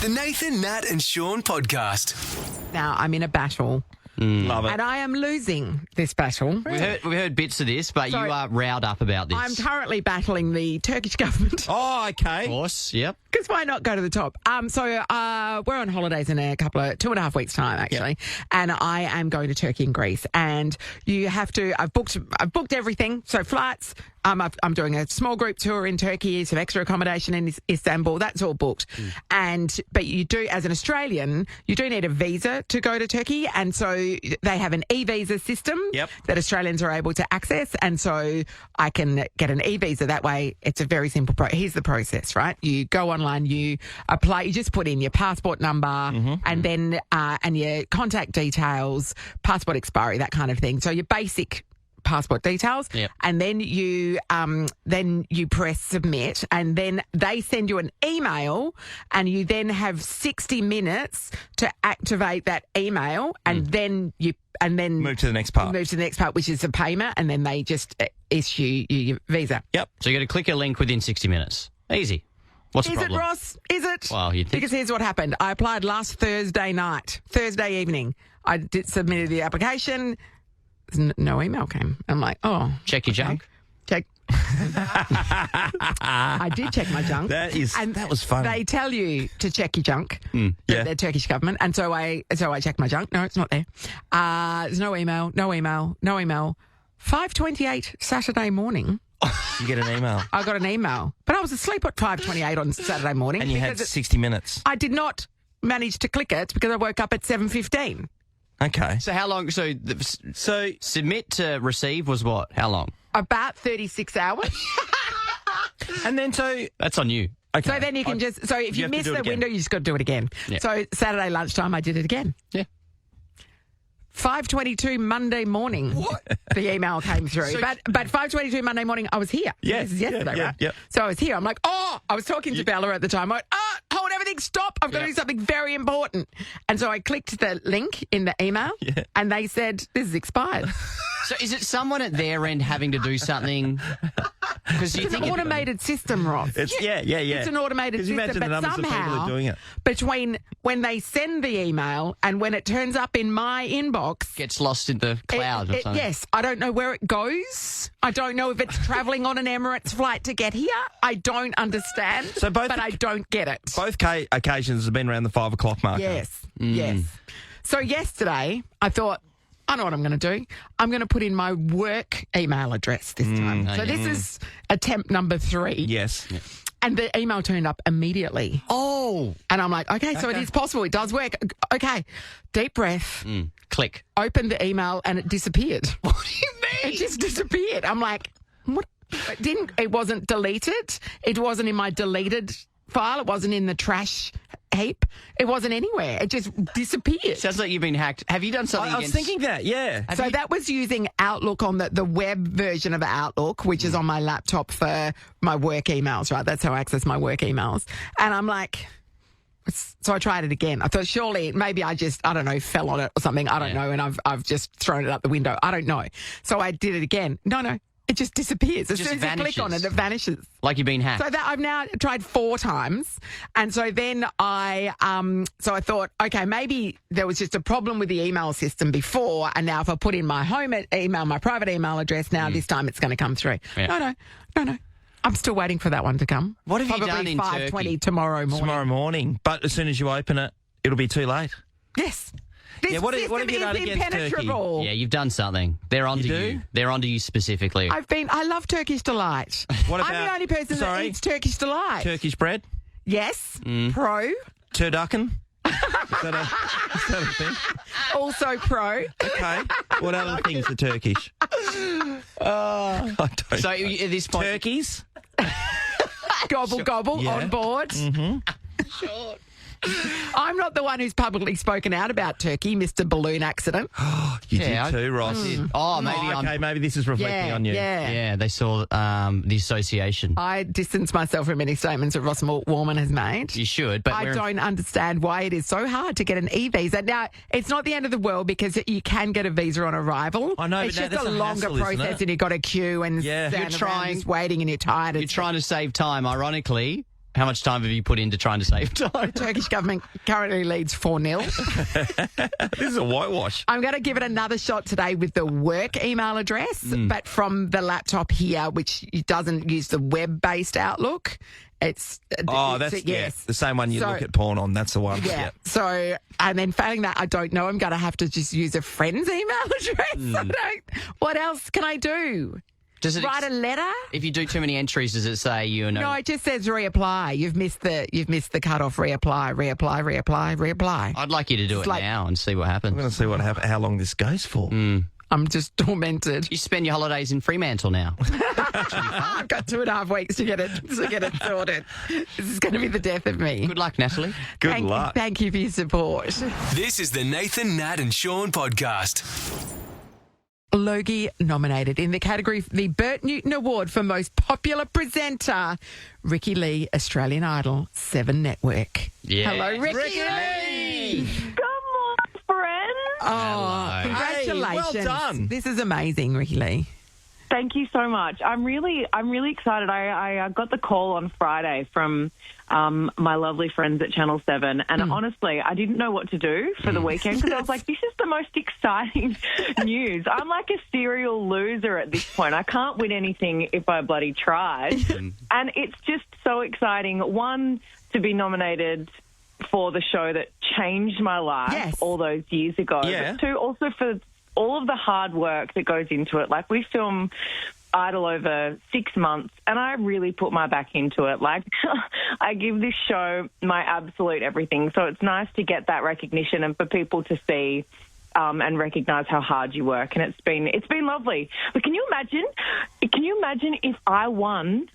The Nathan, Nat and Shaun podcast. Now I'm in a battle. Love it. And I am losing this battle. We heard bits of this, but So, you are riled up about this. I'm currently battling the Turkish government. Oh, okay. Of course, yep. Because why not go to the top? So we're on holidays in a couple of 2.5 weeks' time, actually, and I am going to Turkey and Greece. And you have to. I've booked everything. So flights. I'm doing a small group tour in Turkey, some extra accommodation in Istanbul. That's all booked. But you do, as an Australian, you do need a visa to go to Turkey, and so they have an e-visa system that Australians are able to access, and so I can get an e-visa that way. It's a very simple Here's the process, right? You go online, you apply, you just put in your passport number and then and your contact details, passport expiry, that kind of thing. So your basic passport details, and then you press submit, and then they send you an email, and you then have 60 minutes to activate that email, and then Move to the next part. Move to the next part, which is the payment, and then they just issue you your visa. Yep. So you got to click a link within 60 minutes. Easy. What's the Is it, problem? Ross? Is it? Well, you'd think Because here's what happened. I applied last Thursday evening. I submitted the application. No email came. I'm like, oh. Check your junk. Check. I did check my junk. That was fun. They tell you to check your junk. Yeah. The Turkish government, and so I checked my junk. No, it's not there. There's no email. 5:28 Saturday morning. You get an email. I got an email, but I was asleep at 5:28 on Saturday morning. And you had 60 minutes. I did not manage to click it because I woke up at 7:15. Okay. So how long? So submit to receive was what? How long? About 36 hours. And then That's on you. okay. So then you can if you you have to miss do it the again. window, you just got to do it again. Yeah. So Saturday lunchtime, I did it again. Yeah. 5:22 Monday morning. What? The email came through. So- but 5:22 Monday morning, I was here. Yeah, This is yesterday, yeah, right? yeah. So I was here. I'm like, I was talking to Bella at the time. I went, hold everything, stop. I've got to do something very important. And so I clicked the link in the email and they said, this is expired. So is it someone at their end having to do something? Because you It's think an automated system, Ross. It's It's an automated 'Cause you system, imagine the but numbers of people somehow, who are doing it. between when they send the email and when it turns up in my inbox, gets lost in the cloud or something. yes, I don't know where it goes. I don't know if it's travelling on an Emirates flight to get here. I don't understand, but I don't get it. Both occasions have been around the 5 o'clock mark. Yes. So yesterday, I thought, I know what I'm going to do. I'm going to put in my work email address this time. So this is attempt number 3. Yes. And the email turned up immediately. Oh. And I'm like, okay, so it is possible. It does work. Okay. Deep breath. Click. Opened the email and it disappeared. What do you mean? It just disappeared. I'm like, what? It wasn't deleted. It wasn't in my deleted file. It wasn't in the trash heap. It wasn't anywhere. It just disappeared. Sounds like you've been hacked. Have you done something I was thinking that, yeah. So that was using Outlook on the web version of Outlook, which is on my laptop for my work emails, right? That's how I access my work emails. And I'm like, so I tried it again. I thought surely maybe I don't know, fell on it or something. I don't know. And I've just thrown it out the window. I don't know. So I did it again. No. It just disappears. As soon as you click on it, it vanishes. Like you've been hacked. So that I've now tried 4 times. And so then I thought, okay, maybe there was just a problem with the email system before. And now if I put in my home email, my private email address, now this time it's going to come through. Yeah. No. I'm still waiting for that one to come. What have you done Probably in 5:20 Turkey? tomorrow morning. Tomorrow morning. But as soon as you open it, it'll be too late. Yes. This what have system you done is against Turkey? impenetrable. Yeah, you've done something. They're onto you. They're onto you specifically. I love Turkish Delight. What I'm the only person that eats Turkish Delight. Turkish bread? Yes. Pro. Turducken? Is that a thing? Also pro. Okay. What other things are Turkish? I don't So know. at this point... Turkeys? Gobble on board. Sure. I'm not the one who's publicly spoken out about Turkey, Mr. Balloon Accident. You Yeah, did too, Ross. Oh, maybe okay, maybe this is reflecting on you. Yeah, they saw the association. I distance myself from any statements that Ross Warman has made. You should, but I don't understand why it is so hard to get an e-visa. Now, it's not the end of the world because you can get a visa on arrival. I know, it's but just that's a a longer hassle, isn't process it? and you've got to queue and Yeah. stand You're around trying- just waiting and you're tired. You're trying to save time. Ironically, How much time have you put into trying to save time? Turkish government currently leads 4-0. This is a whitewash. I'm going to give it another shot today with the work email address, but from the laptop here, which doesn't use the web-based Outlook. It's yes, the same one you look at porn on. That's the one. Yeah. So, and then failing that, I don't know. I'm going to have to just use a friend's email address. What else can I do? Does it Write a letter? If you do too many entries, does it say you know? No, it just says reapply. You've missed the cutoff. Reapply. I'd like you to do it now and see what happens. I'm going to see how long this goes for. I'm just tormented. You spend your holidays in Fremantle now. I've got 2.5 weeks to get it sorted. This is going to be the death of me. Good luck, Natalie. Good luck. Thank you for your support. This is the Nathan, Nat and Shaun podcast. Logie nominated in the category the Bert Newton Award for Most Popular Presenter, Ricki-Lee, Australian Idol 7 Network. Yeah. Hello, Ricki-Lee. Ricki-Lee. Friends. Oh, congratulations. Hey, well done. This is amazing, Ricki-Lee. Thank you so much. I'm really excited. I got the call on Friday from my lovely friends at Channel 7, and honestly, I didn't know what to do for the weekend because I was like, this is the most exciting news. I'm like a serial loser at this point. I can't win anything if I bloody tried. And it's just so exciting, one, to be nominated for the show that changed my life all those years ago. Yeah. But two, also for all of the hard work that goes into it. Like, we film Idol over 6 months, and I really put my back into it. Like, I give this show my absolute everything. So it's nice to get that recognition and for people to see and recognise how hard you work. And it's been lovely. But can you imagine if I won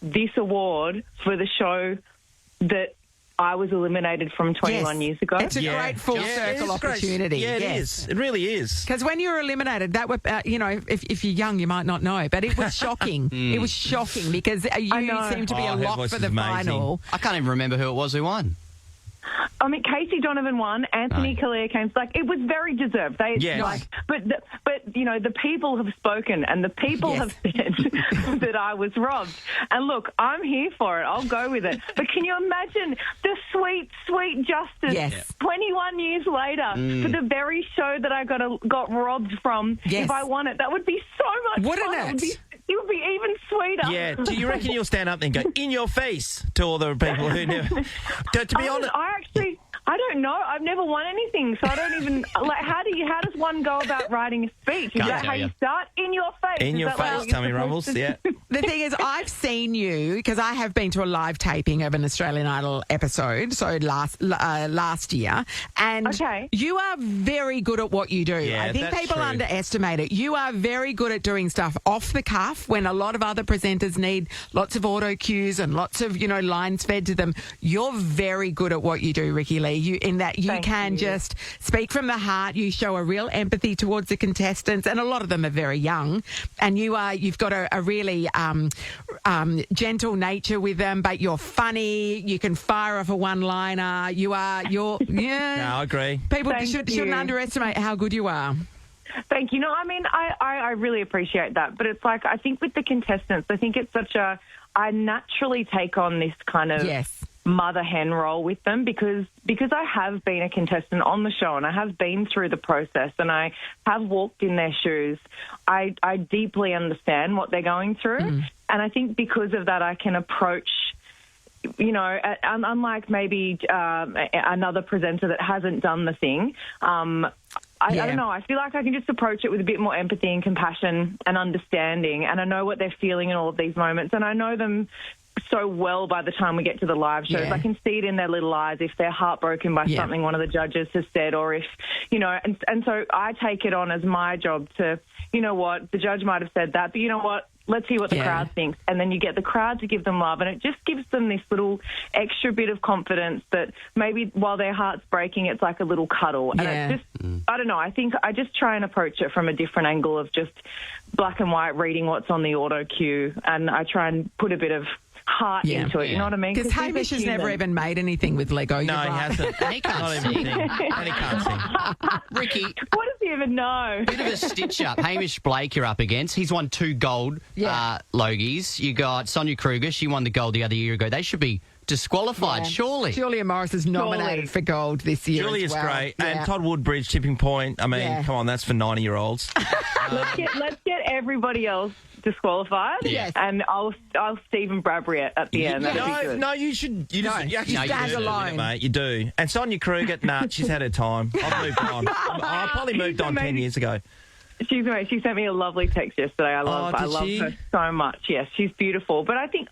this award for the show that I was eliminated from 21 years ago? It's a great full circle opportunity. Yeah, it is. It really is. Because when you were eliminated, that were, if you're young, you might not know, but it was shocking. It was shocking because you seem to be a lock for the final. I can't even remember who it was who won. I mean, Casey Donovan won. Anthony Kalir came. Like, it was very deserved. But the people have spoken, and the people have said that I was robbed. And look, I'm here for it. I'll go with it. But can you imagine the sweet, sweet justice 21 years later for the very show that I got robbed from? Yes. If I won it, that would be so much fun. Wouldn't it? It would be even sweeter. Yeah. Do you reckon you'll stand up and go in your face to all the people who never? To be honest, I don't know. I've never won anything, so I don't even like. How does one go about writing a speech? Is that how you start? In your face. In your face, tummy rumbles. Yeah. The thing is, I've seen you because I have been to a live taping of an Australian Idol episode, so last year, and you are very good at what you do. Yeah, I think that's people true. underestimate it. You are very good at doing stuff off the cuff when a lot of other presenters need lots of auto cues and lots of lines fed to them. You're very good at what you do, Ricki-Lee. You can just speak from the heart. You show a real empathy towards the contestants, and a lot of them are very young. And you've got a really gentle nature with them, but you're funny. You can fire off a one-liner. No, I agree. People shouldn't underestimate how good you are. Thank you. No, I mean, I really appreciate that. But it's like, I think with the contestants, I think it's I naturally take on this kind of mother hen role with them because I have been a contestant on the show and I have been through the process and I have walked in their shoes. I deeply understand what they're going through. And I think because of that, I can approach, unlike maybe another presenter that hasn't done the thing, I don't know. I feel like I can just approach it with a bit more empathy and compassion and understanding. And I know what they're feeling in all of these moments. And I know them so well by the time we get to the live shows. I can see it in their little eyes if they're heartbroken by something one of the judges has said, or if, and so I take it on as my job to, the judge might have said that, but you know what? Let's hear what the crowd thinks. And then you get the crowd to give them love. And it just gives them this little extra bit of confidence that maybe while their heart's breaking, it's like a little cuddle. And it's just, I don't know, I think I just try and approach it from a different angle of just black and white, reading what's on the auto cue. And I try and put a bit of heart into it, you know what I mean? Because Hamish has never even made anything with Lego. No, he hasn't. And he can't sing. And he can't sing. Ricky. What does he even know? Bit of a stitch-up. Hamish Blake you're up against. He's won 2 gold Logies. You got Sonia Kruger. She won the gold the other year ago. They should be disqualified, Yeah. surely. Julia Morris is nominated for gold this year. Julia's as well. great. Yeah. And Todd Woodbridge, Tipping Point. I mean, Yeah. come on, that's for 90-year-olds. Let's get everybody else disqualified. Yes. And I'll Stephen Bradbury at the end. That'd be good. No, you should. You just you actually you stand deserve alone. it, mate. You do. And Sonia Kruger, nah, she's had her time. I've moved on. I probably moved on 10 years ago. She sent me a lovely text yesterday. I love her so much. Yes, she's beautiful. But I think,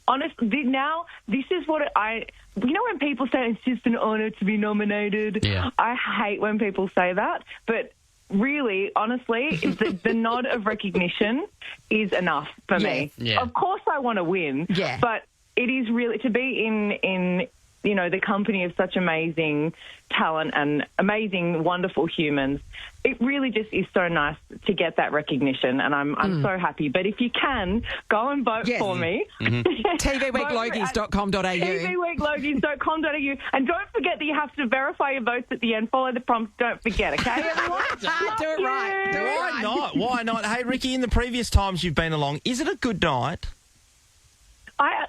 honestly, now this is what you know when people say it's just an honour to be nominated? Yeah. I hate when people say that. But really, honestly, the nod of recognition is enough for me. Yeah. Of course I want to win. Yeah. But it is really, to be in the company of such amazing talent and amazing, wonderful humans, it really just is so nice to get that recognition, and I'm so happy. But if you can, go and vote for me. TVWeekLogies.com.au. TVWeekLogies.com.au. And don't forget that you have to verify your votes at the end. Follow the prompts. Don't forget, okay, everyone? Do it right. Do it Why right. not? Why not? Hey, Ricky, in the previous times you've been along, is it a good night?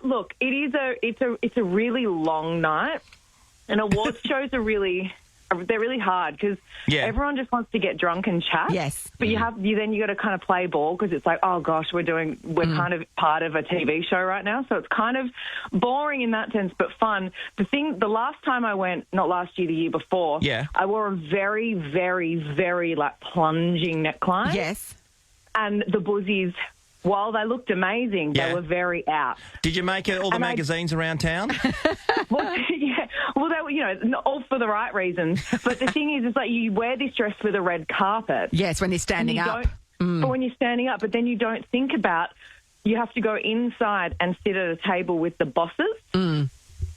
Look, it's a really long night, and awards shows are really hard because everyone just wants to get drunk and chat. Yes. But you got to kind of play ball because it's like, oh gosh, we're kind of part of a TV show right now, so it's kind of boring in that sense, but fun. The last time I went, not last year, the year before, I wore a very, very, very plunging neckline. Yes. And the buzzies, while they looked amazing, they were very out. Did you make all the magazines around town? Well, they were, all for the right reasons. But the thing is like you wear this dress for the red carpet. Yes, when they're standing up. But when you're standing up, but then you don't think about you have to go inside and sit at a table with the bosses. Oh,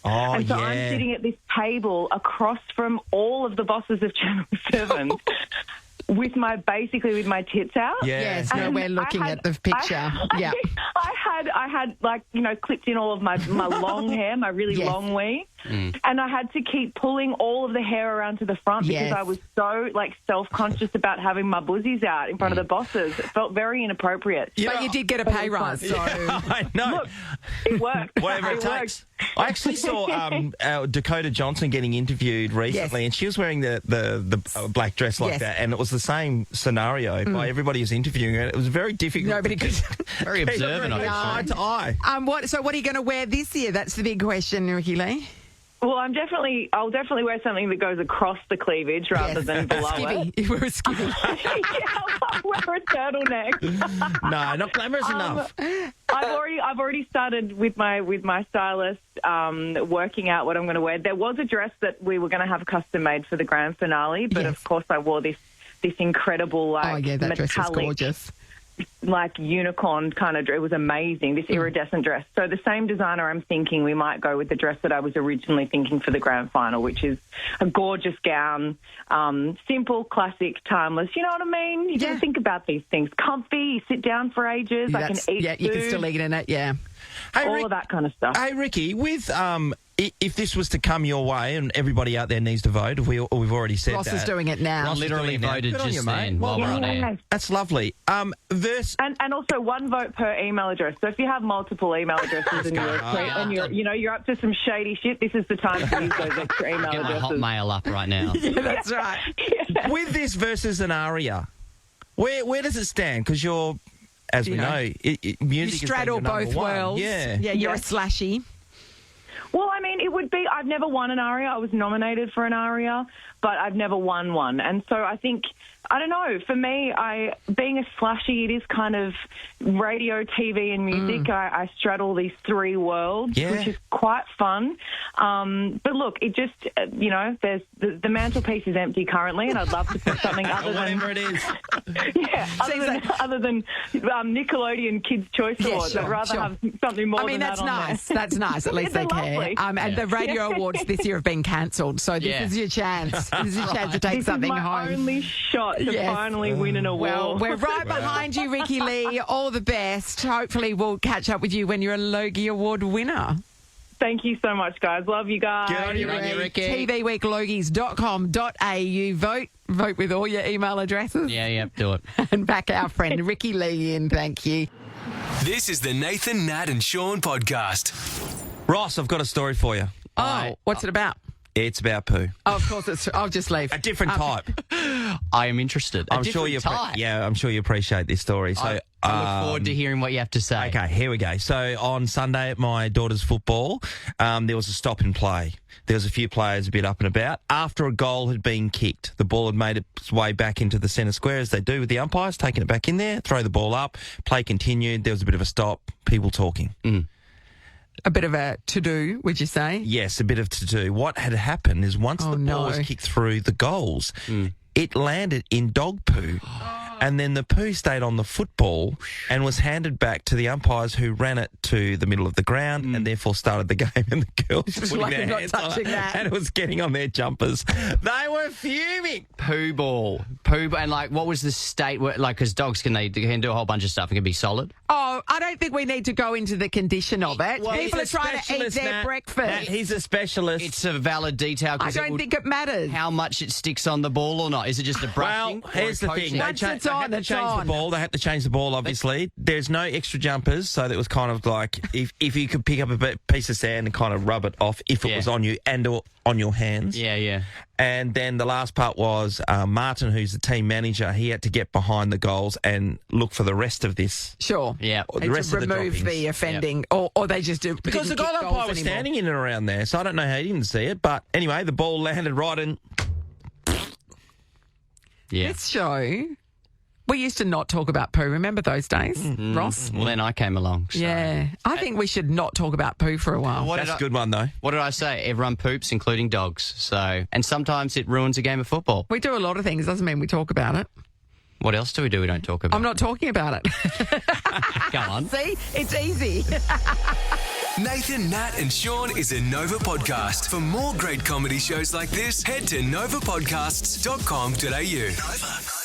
and so I'm sitting at this table across from all of the bosses of Channel 7. With my tits out. Yes, we're looking at the picture. I had clipped in all of my long hair, my really long weave, and I had to keep pulling all of the hair around to the front because I was so self-conscious about having my buzzies out in front of the bosses. It felt very inappropriate. But you did get a pay rise, so I know. Look, it worked. Whatever it takes. I actually saw Dakota Johnson getting interviewed recently, and she was wearing the black dress like that, and it was the same scenario. By everybody who's interviewing her, it was very difficult. Nobody could. Very observant of eye to eye. So what are you going to wear this year? That's the big question, Ricki-Lee. Well, I'll definitely wear something that goes across the cleavage rather than below it. You wear a skivvy. I'll wear a turtleneck. No, not glamorous enough. I've already started with my stylist working out what I'm going to wear. There was a dress that we were going to have custom made for the grand finale, but of course I wore this incredible that metallic, dress is gorgeous. Unicorn kind of dress. It was amazing, this iridescent dress. So the same designer, I'm thinking we might go with the dress that I was originally thinking for the grand final, which is a gorgeous gown, simple, classic, timeless. You know what I mean? You got to think about these things. Comfy, you sit down for ages, I can eat food. You can still eat in it, Hey, all of that kind of stuff. Hey, Ricky, with if this was to come your way, and everybody out there needs to vote, we've already said Ross that. is doing it now. Ross literally voted Good on just you, mate. then while we're on air. That's lovely. And also one vote per email address. So if you have multiple email addresses and you're up to some shady shit, this is the time to use those extra email Get my addresses. Hotmail up right now. That's right. With this versus an aria, where does it stand? Because you're, as we know, music You is straddle both worlds. Yeah, you're a slashy. Well, I mean, it would be, I've never won an aria. I was nominated for an aria, but I've never won one. And so I think, I don't know, for me, being a slashy, it is kind of radio, TV and music. I straddle these three worlds, which is quite fun. But look, it just, there's the mantelpiece is empty currently, and I'd love to put something other than... whatever it is. other than Nickelodeon Kids' Choice Awards. I'd rather have something more than that on nice. there. That's nice. At least they care. And the radio awards this year have been cancelled, so this is your chance. This is your chance to take something home. This is my only shot to finally win an award. Well, we're right behind you, Ricki-Lee. All the best. Hopefully we'll catch up with you when you're a Logie Award winner. Thank you so much, guys. Love you guys. Good on you, Ricky. TVWeekLogies.com.au. Vote with all your email addresses. Yeah, do it. And back our friend Ricki-Lee in. Thank you. This is the Nathan, Nat and Shaun podcast. Ross, I've got a story for you. Oh, what's it about? It's about poo. Oh, of course, I'll just leave. A different type. I am interested. I'm sure you appreciate this story. So I look forward to hearing what you have to say. Okay, here we go. So on Sunday at my daughter's football, there was a stop and play. There was a few players a bit up and about. After a goal had been kicked, the ball had made its way back into the centre square, as they do with the umpires, taking it back in there, throw the ball up, play continued. There was a bit of a stop, people talking. A bit of a to-do, would you say? Yes, a bit of to-do. What had happened is once the ball was kicked through the goals, it landed in dog poo. And then the poo stayed on the football and was handed back to the umpires, who ran it to the middle of the ground and therefore started the game. And the girls were putting their hands on it, and it was getting on their jumpers. They were fuming. Poo ball. And like, what was the state? Like, because dogs can do a whole bunch of stuff and can be solid. Oh, I don't think we need to go into the condition of it. Well, people are trying to eat their breakfast. Nat, he's a specialist. It's a valid detail. I don't think it matters. How much it sticks on the ball or not? Is it just a brushing? Well, here's the thing. They had to change on. the ball. They had to change the ball, obviously. There's no extra jumpers, so that was kind of like if you could pick up a piece of sand and kind of rub it off if it was on you and or on your hands. Yeah. And then the last part was Martin, who's the team manager, he had to get behind the goals and look for the rest of this. Sure. Yeah. The rest of the remove the offending, or they just do. Because the goal umpire was standing in and around there, so I don't know how he didn't see it. But anyway, the ball landed right in. Yeah. This show, we used to not talk about poo. Remember those days, Ross? Well, then I came along. So. Yeah. I think we should not talk about poo for a while. That's a good one, though. What did I say? Everyone poops, including dogs. So, and sometimes it ruins a game of football. We do a lot of things. Doesn't mean we talk about it. What else do we do we don't talk about? I'm not talking about it. Go on. See? It's easy. Nathan, Nat and Sean is a Nova podcast. For more great comedy shows like this, head to novapodcasts.com.au. Nova.